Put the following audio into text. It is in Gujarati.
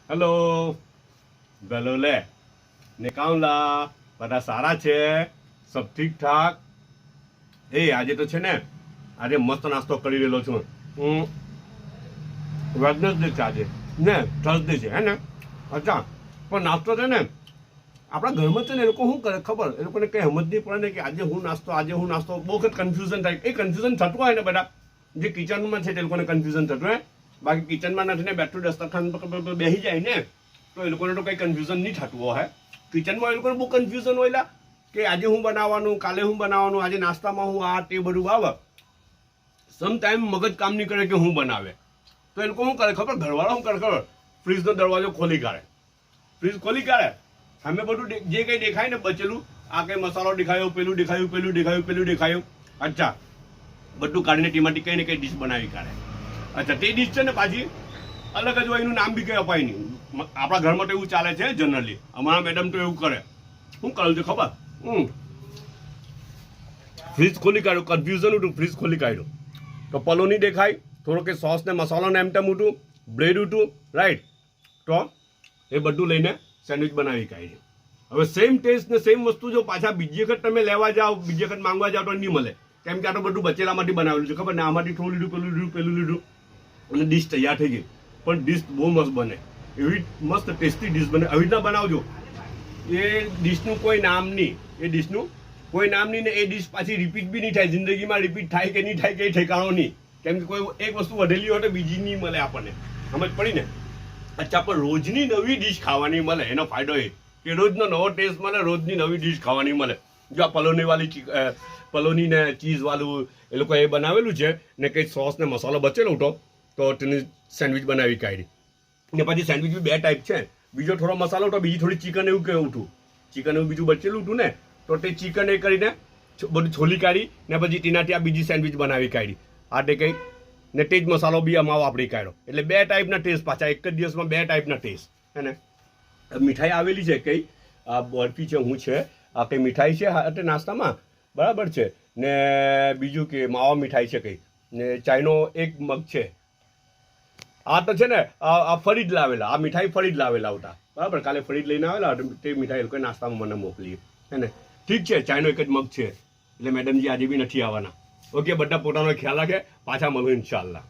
હેલો ભલો લે ને કાઉલા બધા સારા છે સબ ઠીક ઠાક આજે તો છે ને આજે મસ્ત નાસ્તો કરી રહેલો છું વેડનેસડે છે આજે ને થર્સડે છે હે ને અચ્છા પણ નાસ્તો છે ને આપણા ઘરમાં છે ને એ લોકો શું કરે ખબર એ લોકોને કંઈ સમજ નહીં પડે ને કે આજે હું નાસ્તો બહુ વખત કન્ફ્યુઝન થાય એ કન્ફ્યુઝન થતું હોય ને બધા જે કિચનમાં છે તે લોકોને કન્ફ્યુઝન થતું હોય બાકી કિચનમાં નથી ને બેઠું દસ્તરખાન પર બેસી જાય ને તો એ લોકોને તો કંઈ કન્ફ્યુઝન નહીં થતું હોય કિચનમાં એ લોકોને બહુ કન્ફ્યુઝન હોય કે આજે હું બનાવવાનું કાલે હું બનાવવાનું આજે નાસ્તામાં હું આ તે બધું આવે સમટાઈમ મગજ કામ નહીં કરે કે હું બનાવે તો એ લોકો શું કરે ખબર ઘરવાળા શું કરે ખબર ફ્રીજનો દરવાજો ખોલી કાઢે ફ્રીજ ખોલી કાઢે સામે બધું જે કંઈ દેખાય ને બચેલું આ કંઈ મસાલો દેખાયો પેલું દેખાયું અચ્છા બધું કાઢીને તેમાંથી કંઈ ને કંઈ ડીશ બનાવી કાઢે અચ્છા તે ડીશ છે ને પાછી અલગ જ હોય એનું નામ બી કંઈ અપાય નહીં આપણા ઘરમાં તો એવું ચાલે છે જનરલી અમારા મેડમ તો એવું કરે શું કરેલું છે ખબર ફ્રીજ ખોલી કાઢ્યું કન્ફ્યુઝન ઉઠું ફ્રીજ ખોલી કાઢ્યું તો પલોની દેખાય થોડો કે સોસ ને મસાલો ને એમ તેમ ઉઠું બ્રેડ ઉઠું રાઈટ તો એ બધું લઈને સેન્ડવિચ બનાવી કાઢી હવે સેમ ટેસ્ટ ને સેમ વસ્તુ જો પાછા બીજી વખત તમે લેવા જાઓ બીજી વખત માંગવા જાઓ તો નહીં મળે કેમ કે આ તો બધું બચેલામાંથી બનાવેલું છે ખબર ને આમાંથી થોડું લીધું પેલું લીધું અને ડીશ તૈયાર થઈ ગઈ પણ ડીશ બહુ મસ્ત બને એવી મસ્ત ટેસ્ટી ડીશ બને આવી રીતના બનાવજો એ ડીશનું કોઈ નામ નહીં ને એ ડીશ પાછી રિપીટ બી નહીં થાય જિંદગીમાં રિપીટ થાય કે નહીં થાય કે ઠેકાણો નહીં કેમ કે કોઈ એક વસ્તુ વધેલી હોય તો બીજી નહીં મળે આપણને સમજ પડી ને અચ્છા પણ રોજની નવી ડીશ ખાવાની મળે એનો ફાયદો એ કે રોજનો નવો ટેસ્ટ મળે રોજની નવી ડીશ ખાવાની મળે જો આ પલોની ને ચીઝ વાળું એ લોકો એ બનાવેલું છે ને કંઈ સોસ ને મસાલો બચેલો ઉઠો તો તેની સેન્ડવિચ બનાવી કાઢી ને પછી સેન્ડવિચ બી બે ટાઈપ છે બીજો થોડો મસાલો ઉઠો બીજી થોડી ચિકન એવું કે ઉઠું ચિકન એવું બીજું બચેલું ઉઠું ને તો તે ચિકન એ કરીને બધું છોલી કાઢી ને પછી તેનાથી આ બીજી સેન્ડવિચ બનાવી કાઢી આ તે કંઈ ને તે જ મસાલો બી આમાં વાપરી કાઢ્યો એટલે બે ટાઈપના ટેસ્ટ પાછા એક જ દિવસમાં બે ટાઈપના ટેસ્ટ હે ને મીઠાઈ આવેલી છે કંઈ આ બરફી છે હું છે આ કંઈ મીઠાઈ છે એટલે નાસ્તામાં બરાબર છે ને બીજું કે માવા મીઠાઈ છે કંઈ ને ચાઈનો એક મગ છે આ તો છે ને આ ફરી જ લાવેલા આ મીઠાઈ ફરી જ લાવેલા આવતા બરાબર કાલે ફરી જ લઈને આવેલા તે મીઠાઈ લોકોએ નાસ્તામાં મને મોકલી હે ને ઠીક છે ચાઈનો એક જ મગ છે એટલે મેડમજી આજે બી નથી આવવાના ઓકે બધા પોતાનો ખ્યાલ રાખે પાછા મળું ઇન્શાલ્લાહ